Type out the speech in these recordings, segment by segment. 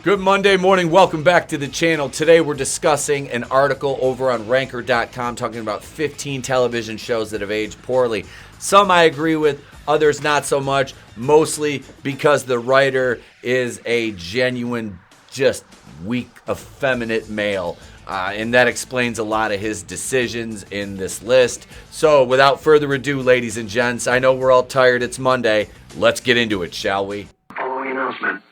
Good Monday morning. Welcome back to the channel. Today we're discussing an article over on Ranker.com talking about 15 television shows that have aged poorly. Some I agree with, others not so much, mostly because the writer is a genuine, just weak, effeminate male. And that explains a lot of his decisions in this list. So without further ado, ladies and gents, I know we're all tired. It's Monday. Let's get into it, shall we? Following announcement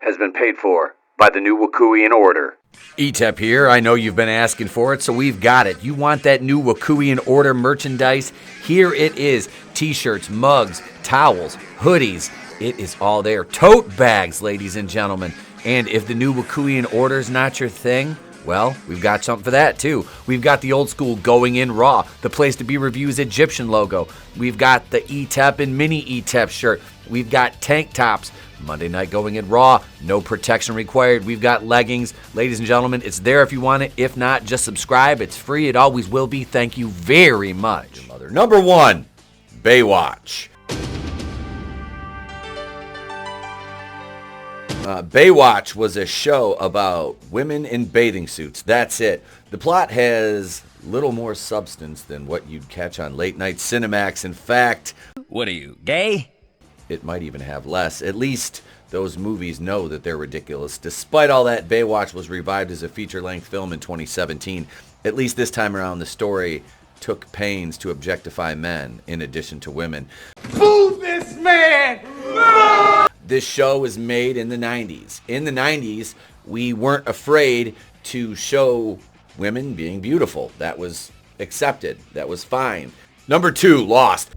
has been paid for by the new Wakuian Order. ETEP here. I know you've been asking for it, so we've got it. You want that new Wakuian Order merchandise? Here it is. T-shirts, mugs, towels, hoodies. It is all there. Tote bags, ladies and gentlemen. And if the new Wakuian Order is not your thing, well, we've got something for that too. We've got the old school Going In Raw, the place to be reviews Egyptian logo. We've got the ETEP and mini ETEP shirt. We've got tank tops. Monday night Going In Raw, no protection required. We've got leggings. Ladies and gentlemen, it's there if you want it. If not, just subscribe. It's free. It always will be. Thank you very much. Number 1, Baywatch. Baywatch was a show about women in bathing suits. That's it. The plot has little more substance than what you'd catch on late night Cinemax. In fact, what are you, gay? It might even have less. At least those movies know that they're ridiculous. Despite all that, Baywatch was revived as a feature-length film in 2017. At least this time around, the story took pains to objectify men in addition to women. Boo this man! This show was made in the 90s. In the 90s, we weren't afraid to show women being beautiful. That was accepted. That was fine. Number 2, Lost.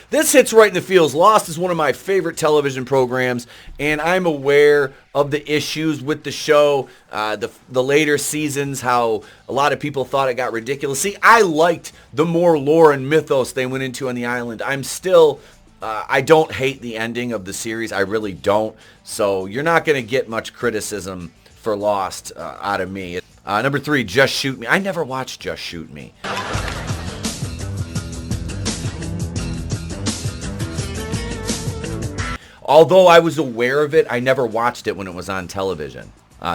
This hits right in the feels. Lost is one of my favorite television programs, and I'm aware of the issues with the show, the later seasons, how a lot of people thought it got ridiculous. See, I liked the more lore and mythos they went into on the island. I'm still, I don't hate the ending of the series. I really don't. So you're not going to get much criticism for Lost out of me. Number 3, Just Shoot Me. I never watched Just Shoot Me. Although I was aware of it, I never watched it when it was on television.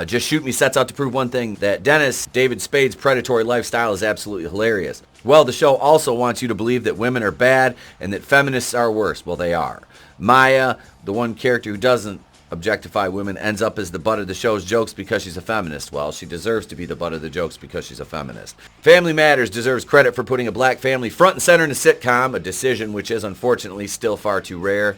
Just Shoot Me sets out to prove one thing, that Dennis David Spade's predatory lifestyle is absolutely hilarious. Well, the show also wants you to believe that women are bad and that feminists are worse. Well, they are. Maya, the one character who doesn't objectify women, ends up as the butt of the show's jokes because she's a feminist. Well, she deserves to be the butt of the jokes because she's a feminist. Family Matters deserves credit for putting a black family front and center in a sitcom, a decision which is unfortunately still far too rare.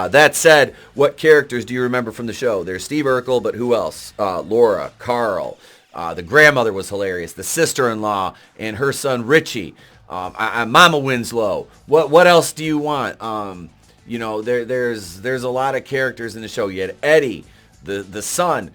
That said, what characters do you remember from the show? There's Steve Urkel, but who else? Laura, Carl, the grandmother was hilarious, the sister-in-law, and her son Richie, Mama Winslow. What else do you want? There's a lot of characters in the show. You had Eddie, the son,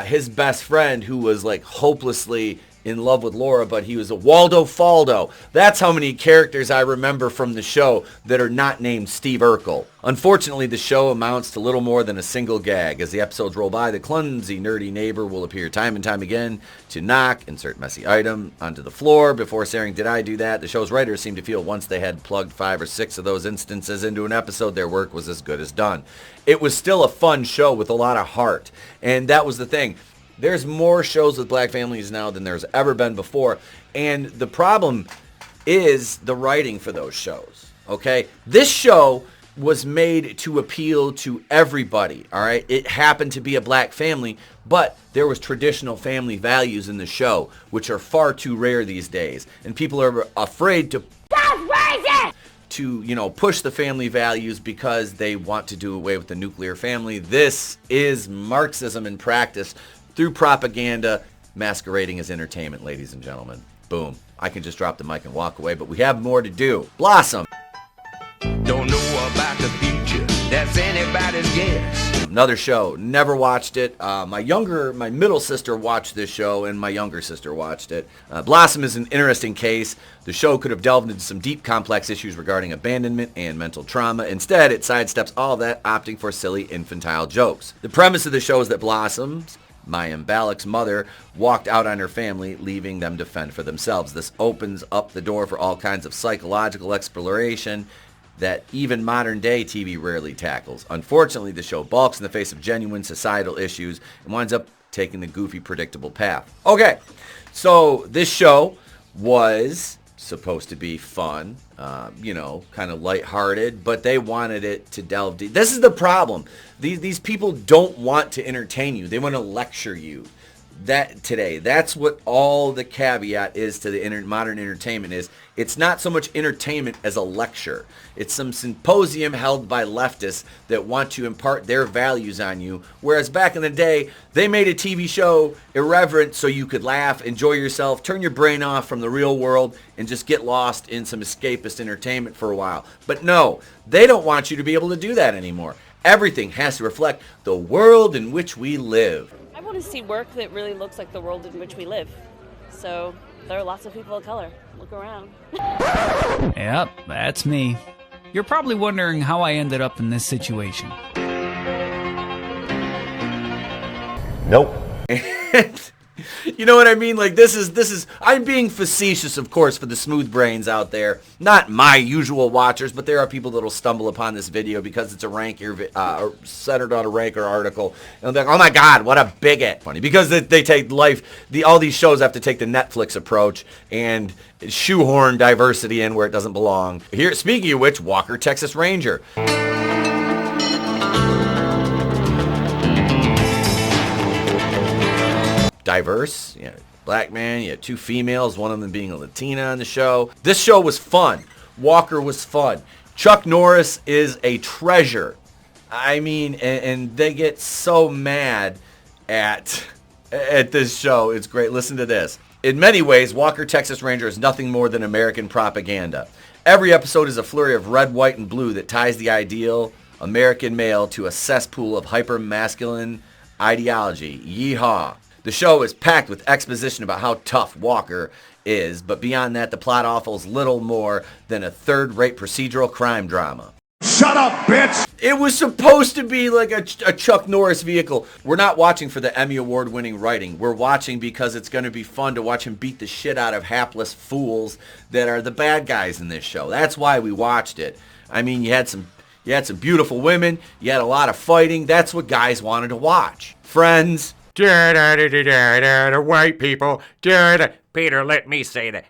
his best friend, who was like hopelessly in love with Laura, but he was a Waldo Faldo. That's how many characters I remember from the show that are not named Steve Urkel. Unfortunately, the show amounts to little more than a single gag. As the episodes roll by, the clumsy, nerdy neighbor will appear time and time again to knock, insert messy item, onto the floor before saying, "Did I do that?" The show's writers seem to feel once they had plugged 5 or 6 of those instances into an episode, their work was as good as done. It was still a fun show with a lot of heart, and that was the thing. There's more shows with black families now than there's ever been before. And the problem is the writing for those shows, okay? This show was made to appeal to everybody, all right? It happened to be a black family, but there was traditional family values in the show, which are far too rare these days. And people are afraid to push the family values because they want to do away with the nuclear family. This is Marxism in practice, through propaganda, masquerading as entertainment, ladies and gentlemen. Boom. I can just drop the mic and walk away, but we have more to do. Blossom. Don't know about the future. That's anybody's guess. Another show. Never watched it. My middle sister watched this show, and my younger sister watched it. Blossom is an interesting case. The show could have delved into some deep, complex issues regarding abandonment and mental trauma. Instead, it sidesteps all of that, opting for silly, infantile jokes. The premise of the show is that Blossom Mayim Balak's mother walked out on her family, leaving them to fend for themselves. This opens up the door for all kinds of psychological exploration that even modern-day TV rarely tackles. Unfortunately, the show balks in the face of genuine societal issues and winds up taking the goofy, predictable path. Okay, so this show was supposed to be fun, kind of lighthearted, but they wanted it to delve deep. This is the problem. These people don't want to entertain you. They want to lecture you. That's what all the caveat is to the modern entertainment is. It's not so much entertainment as a lecture. It's some symposium held by leftists that want to impart their values on you. Whereas back in the day, they made a TV show irreverent so you could laugh, enjoy yourself, turn your brain off from the real world, and just get lost in some escapist entertainment for a while. But no, they don't want you to be able to do that anymore. Everything has to reflect the world in which we live. I want to see work that really looks like the world in which we live. So there are lots of people of color. Look around. Yep, that's me. You're probably wondering how I ended up in this situation. Nope. You know what I mean? Like this is I'm being facetious, of course, for the smooth brains out there. Not my usual watchers, but there are people that'll stumble upon this video because it's a centered on a Ranker article. And they're like, oh my God, what a bigot. Funny. Because they take all these shows have to take the Netflix approach and shoehorn diversity in where it doesn't belong. Here, speaking of which, Walker, Texas Ranger. Diverse, black man, you had 2 females, one of them being a Latina on the show. This show was fun. Walker was fun. Chuck Norris is a treasure. I mean, and they get so mad at this show. It's great. Listen to this. In many ways, Walker, Texas Ranger is nothing more than American propaganda. Every episode is a flurry of red, white, and blue that ties the ideal American male to a cesspool of hyper-masculine ideology. Yeehaw. The show is packed with exposition about how tough Walker is, but beyond that, the plot offers little more than a third-rate procedural crime drama. Shut up, bitch! It was supposed to be like a Chuck Norris vehicle. We're not watching for the Emmy Award-winning writing. We're watching because it's going to be fun to watch him beat the shit out of hapless fools that are the bad guys in this show. That's why we watched it. I mean, you had some beautiful women. You had a lot of fighting. That's what guys wanted to watch. Friends. White people. Peter, let me say that.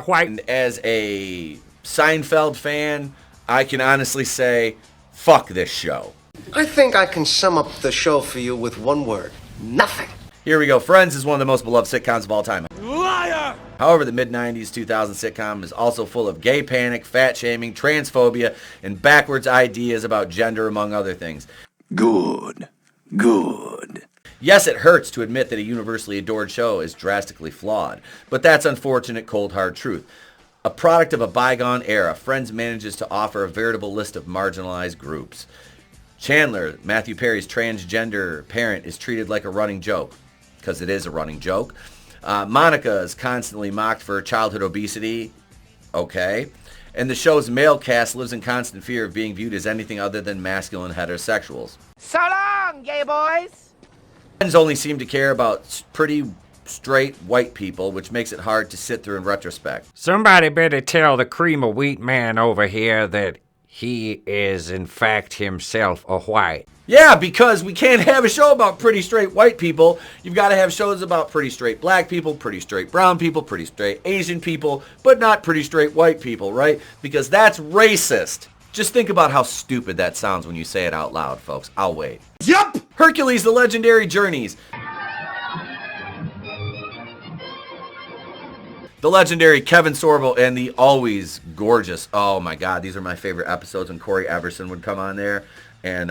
White. And as a Seinfeld fan, I can honestly say, fuck this show. I think I can sum up the show for you with one word. Nothing. Here we go. Friends is one of the most beloved sitcoms of all time. Liar! However, the mid-90s, 2000 sitcom is also full of gay panic, fat shaming, transphobia, and backwards ideas about gender, among other things. Good. Yes, it hurts to admit that a universally adored show is drastically flawed, but that's unfortunate, cold, hard truth. A product of a bygone era, Friends manages to offer a veritable list of marginalized groups. Chandler, Matthew Perry's transgender parent, is treated like a running joke, because it is a running joke. Monica is constantly mocked for her childhood obesity. Okay. And the show's male cast lives in constant fear of being viewed as anything other than masculine heterosexuals. So long, gay boys! Friends only seem to care about pretty straight white people, which makes it hard to sit through in retrospect. Somebody better tell the cream of wheat man over here that he is in fact himself a white. Yeah, because we can't have a show about pretty straight white people. You've got to have shows about pretty straight black people, pretty straight brown people, pretty straight Asian people, but not pretty straight white people, right? Because that's racist. Just think about how stupid that sounds when you say it out loud, folks. I'll wait. Yup! Hercules, The Legendary Journeys. The legendary Kevin Sorbo and the always gorgeous, oh my God, these are my favorite episodes when Corey Everson would come on there. And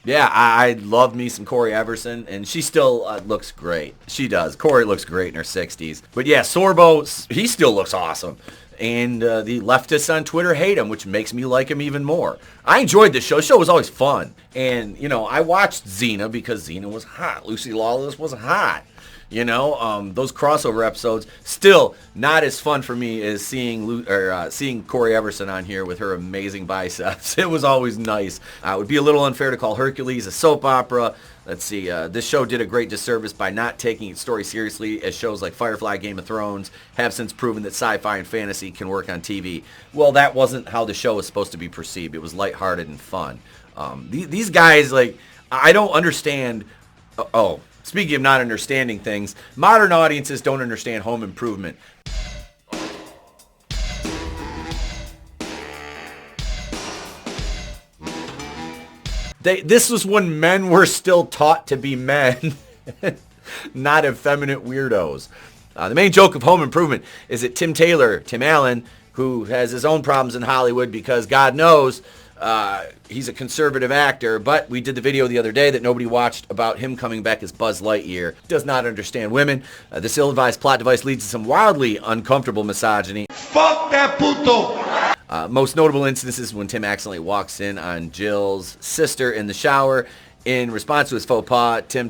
yeah, I love me some Corey Everson, and she still looks great. She does. Corey looks great in her 60s. But yeah, Sorbo, he still looks awesome. And the leftists on Twitter hate him, which makes me like him even more. I enjoyed this show. The show was always fun. And, you know, I watched Xena because Xena was hot. Lucy Lawless was hot. You know, those crossover episodes, still not as fun for me as seeing Corey Everson on here with her amazing biceps. It was always nice. It would be a little unfair to call Hercules a soap opera, Let's see, this show did a great disservice by not taking its story seriously, as shows like Firefly, Game of Thrones have since proven that sci-fi and fantasy can work on TV. Well, that wasn't how the show was supposed to be perceived. It was lighthearted and fun. These guys, like, I don't understand. Speaking of not understanding things, modern audiences don't understand home improvement. This was when men were still taught to be men, not effeminate weirdos. The main joke of Home Improvement is that Tim Allen, who has his own problems in Hollywood because God knows he's a conservative actor, but we did the video the other day that nobody watched about him coming back as Buzz Lightyear, does not understand women. This ill-advised plot device leads to some wildly uncomfortable misogyny. Fuck that puto! Most notable instances when Tim accidentally walks in on Jill's sister in the shower. In response to his faux pas, Tim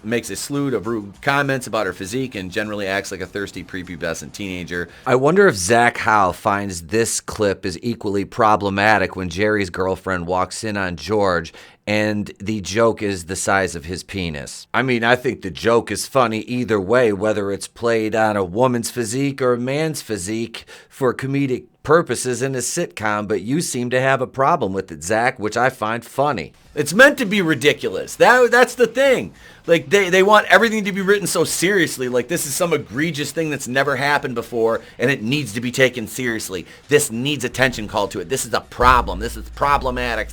makes a slew of rude comments about her physique and generally acts like a thirsty prepubescent teenager. I wonder if Zach Howe finds this clip is equally problematic when Jerry's girlfriend walks in on George and the joke is the size of his penis. I mean, I think the joke is funny either way, whether it's played on a woman's physique or a man's physique for comedic purposes in a sitcom, but you seem to have a problem with it, Zach, which I find funny. It's meant to be ridiculous. That's the thing. Like, they want everything to be written so seriously, like this is some egregious thing that's never happened before, and it needs to be taken seriously. This needs attention called to it. This is a problem. This is problematic.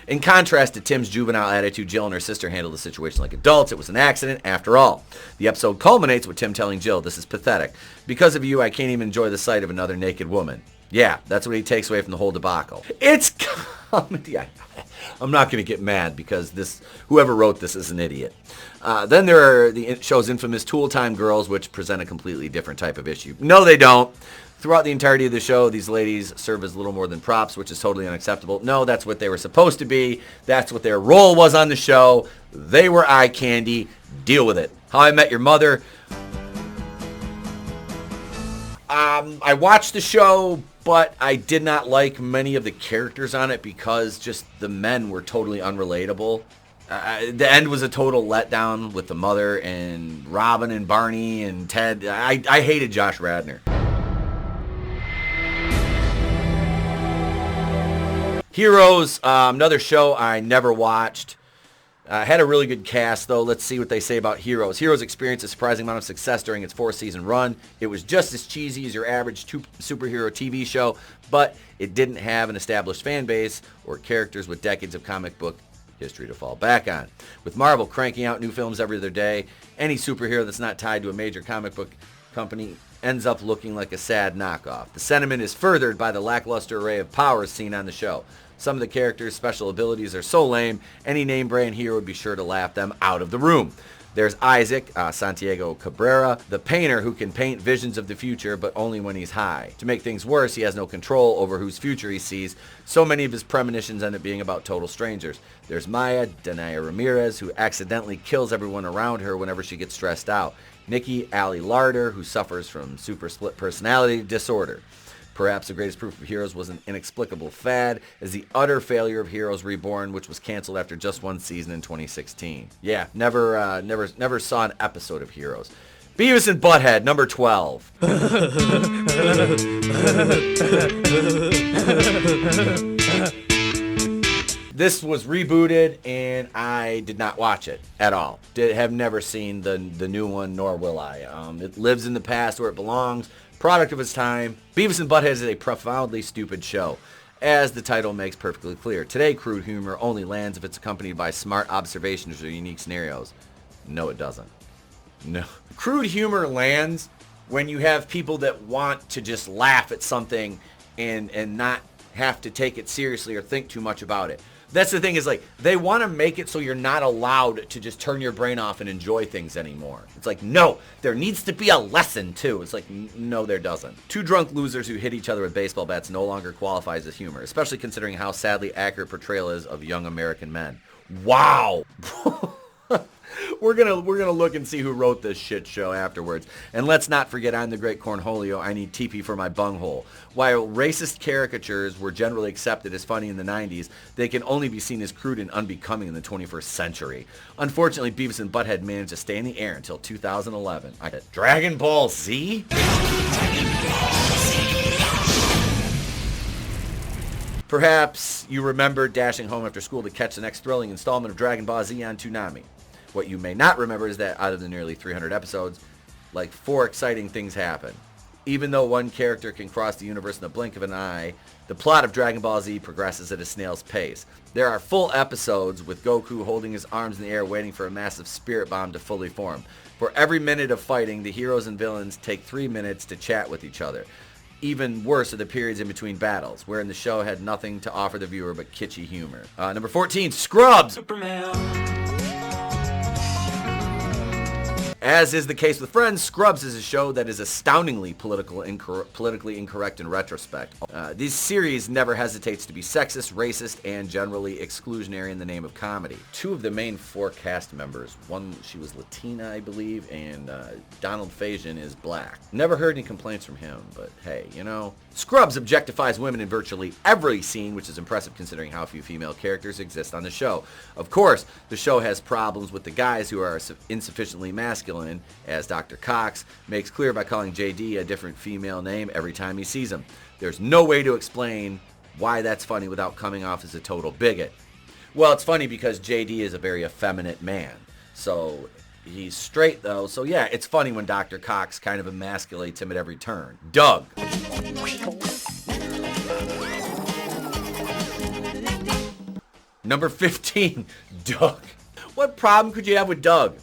In contrast to Tim's juvenile attitude, Jill and her sister handled the situation like adults. It was an accident, after all. The episode culminates with Tim telling Jill, "This is pathetic. Because of you, I can't even enjoy the sight of another naked woman." Yeah, that's what he takes away from the whole debacle. It's comedy. I'm not going to get mad because whoever wrote this is an idiot. Then there are the show's infamous Tool Time Girls, which present a completely different type of issue. No, they don't. Throughout the entirety of the show, these ladies serve as little more than props, which is totally unacceptable. No, that's what they were supposed to be. That's what their role was on the show. They were eye candy. Deal with it. How I Met Your Mother. I watched the show, but I did not like many of the characters on it because just the men were totally unrelatable. The end was a total letdown with the mother and Robin and Barney and Ted. I hated Josh Radnor. Heroes, another show I never watched. Had a really good cast, though. Let's see what they say about Heroes. Heroes experienced a surprising amount of success during its 4-season run. It was just as cheesy as your average superhero TV show, but it didn't have an established fan base or characters with decades of comic book history to fall back on. With Marvel cranking out new films every other day, any superhero that's not tied to a major comic book company ends up looking like a sad knockoff. The sentiment is furthered by the lackluster array of powers seen on the show. Some of the characters' special abilities are so lame, any name brand hero would be sure to laugh them out of the room. There's Isaac, Santiago Cabrera, the painter who can paint visions of the future, but only when he's high. To make things worse, he has no control over whose future he sees. So many of his premonitions end up being about total strangers. There's Maya, Danaya Ramirez, who accidentally kills everyone around her whenever she gets stressed out. Nikki, Allie Larder, who suffers from super split personality disorder. Perhaps the greatest proof of Heroes was an inexplicable fad, as the utter failure of Heroes Reborn, which was canceled after just one season in 2016. Yeah, never saw an episode of Heroes. Beavis and Butthead, number 12. This was rebooted, and I did not watch it at all. Have never seen the new one, nor will I. It lives in the past where it belongs. Product of its time. Beavis and Butthead is a profoundly stupid show, as the title makes perfectly clear. Today, crude humor only lands if it's accompanied by smart observations or unique scenarios. No, it doesn't. No. Crude humor lands when you have people that want to just laugh at something and not have to take it seriously or think too much about it. That's the thing, is like, they want to make it so you're not allowed to just turn your brain off and enjoy things anymore. It's like, no, there needs to be a lesson too. It's like, no, there doesn't. Two drunk losers who hit each other with baseball bats no longer qualifies as humor, especially considering how sadly accurate portrayal is of young American men. Wow. We're gonna look and see who wrote this shit show afterwards. And let's not forget, I'm the great Cornholio. I need TP for my bunghole. While racist caricatures were generally accepted as funny in the 90s, they can only be seen as crude and unbecoming in the 21st century. Unfortunately, Beavis and Butthead managed to stay in the air until 2011. Dragon Ball Z? Perhaps you remember dashing home after school to catch the next thrilling installment of Dragon Ball Z on Toonami. What you may not remember is that out of the nearly 300 episodes, like 4 exciting things happen. Even though one character can cross the universe in the blink of an eye, the plot of Dragon Ball Z progresses at a snail's pace. There are full episodes with Goku holding his arms in the air waiting for a massive spirit bomb to fully form. For every minute of fighting, the heroes and villains take 3 minutes to chat with each other. Even worse are the periods in between battles, wherein the show had nothing to offer the viewer but kitschy humor. Number 14, Scrubs! Superman. As is the case with Friends, Scrubs is a show that is astoundingly politically incorrect in retrospect. This series never hesitates to be sexist, racist, and generally exclusionary in the name of comedy. 2 of the main 4 cast members, one, she was Latina, I believe, and Donald Faison is black. Never heard any complaints from him, but hey, you know. Scrubs objectifies women in virtually every scene, which is impressive considering how few female characters exist on the show. Of course, the show has problems with the guys who are insufficiently masculine, as Dr. Cox makes clear by calling JD a different female name every time he sees him. There's no way to explain why that's funny without coming off as a total bigot. Well, it's funny because JD is a very effeminate man. So he's straight though, so yeah, it's funny when Dr. Cox kind of emasculates him at every turn. Doug. Number 15, Doug. What problem could you have with Doug?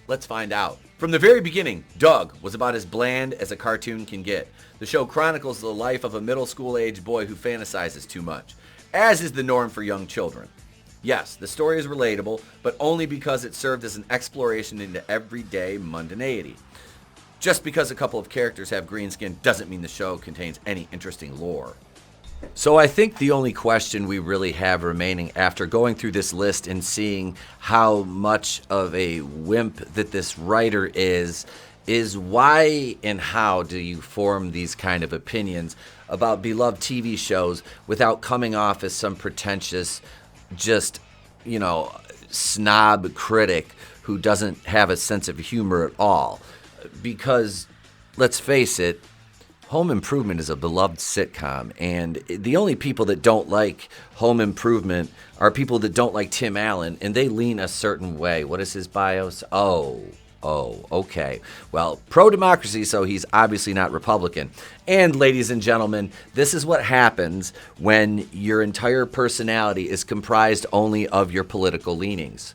Let's find out. From the very beginning, Doug was about as bland as a cartoon can get. The show chronicles the life of a middle school-age boy who fantasizes too much, as is the norm for young children. Yes, the story is relatable, but only because it served as an exploration into everyday mundanity. Just because a couple of characters have green skin doesn't mean the show contains any interesting lore. So I think the only question we really have remaining after going through this list and seeing how much of a wimp that this writer is why and how do you form these kind of opinions about beloved TV shows without coming off as some pretentious, just, you know, snob critic who doesn't have a sense of humor at all? Because, let's face it, Home Improvement is a beloved sitcom, and the only people that don't like Home Improvement are people that don't like Tim Allen, and they lean a certain way. What is his bios? Oh, okay. Well, pro-democracy, so he's obviously not Republican. And ladies and gentlemen, this is what happens when your entire personality is comprised only of your political leanings.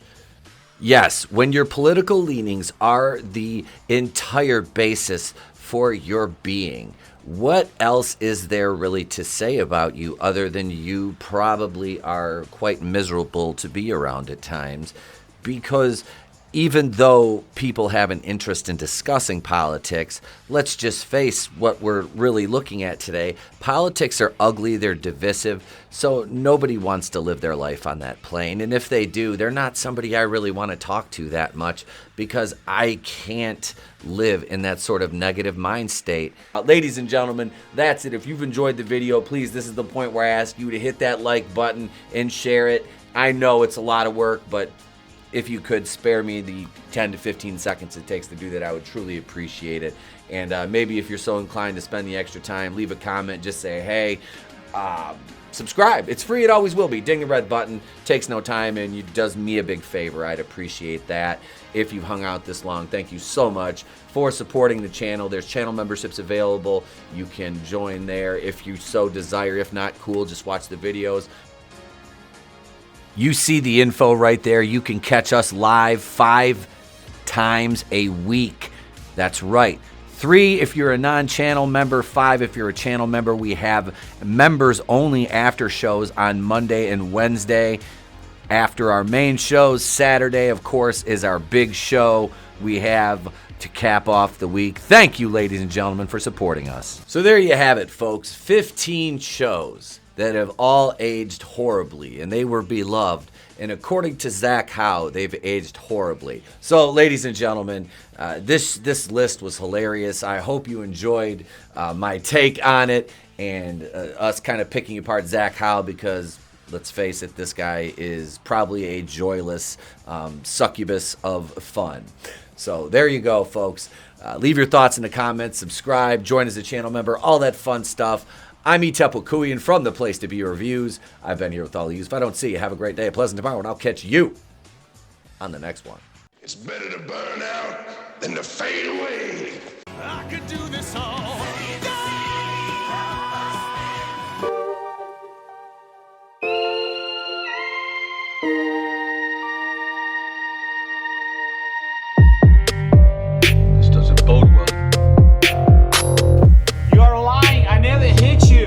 Yes, when your political leanings are the entire basis for your being, what else is there really to say about you other than you probably are quite miserable to be around at times? Because even though people have an interest in discussing politics, let's just face what we're really looking at today. Politics are ugly, they're divisive, so nobody wants to live their life on that plane. And if they do, they're not somebody I really want to talk to that much because I can't live in that sort of negative mind state. Ladies and gentlemen, that's it. If you've enjoyed the video, please, this is the point where I ask you to hit that like button and share it. I know it's a lot of work, but if you could spare me the 10 to 15 seconds it takes to do that, I would truly appreciate it. And maybe if you're so inclined to spend the extra time, leave a comment, just say, hey, subscribe. It's free, it always will be. Ding the red button, takes no time, and it does me a big favor. I'd appreciate that. If you've hung out this long, thank you so much for supporting the channel. There's channel memberships available. You can join there if you so desire. If not, cool, just watch the videos. You see the info right there. You can catch us live 5 times a week. That's right. 3 if you're a non-channel member, 5 if you're a channel member. We have members only after shows on Monday and Wednesday. After our main shows, Saturday, of course, is our big show we have to cap off the week. Thank you, ladies and gentlemen, for supporting us. So there you have it, folks. 15 shows that have all aged horribly, and they were beloved. and according to Zach Howe, they've aged horribly. So, ladies and gentlemen, this list was hilarious. I hope you enjoyed my take on it and us kind of picking apart Zach Howe because, let's face it, this guy is probably a joyless succubus of fun. So there you go, folks. Leave your thoughts in the comments, subscribe, join as a channel member, all that fun stuff. I'm Etepwakuian from The Place to Be Reviews. I've been here with all of you. If I don't see you, have a great day, a pleasant tomorrow, and I'll catch you on the next one. It's better to burn out than to fade away. I could do this all. This doesn't bode well. You're lying. I never hit you.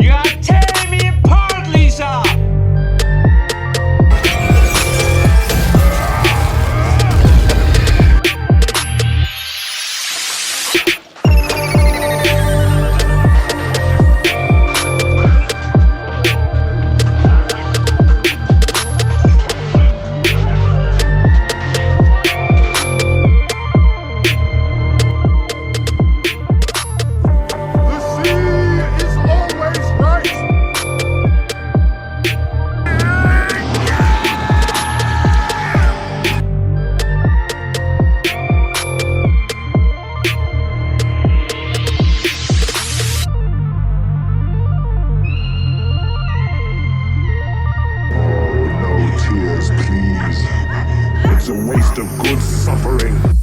You are tearing me apart, Lisa. Tears, please. It's a waste of good suffering.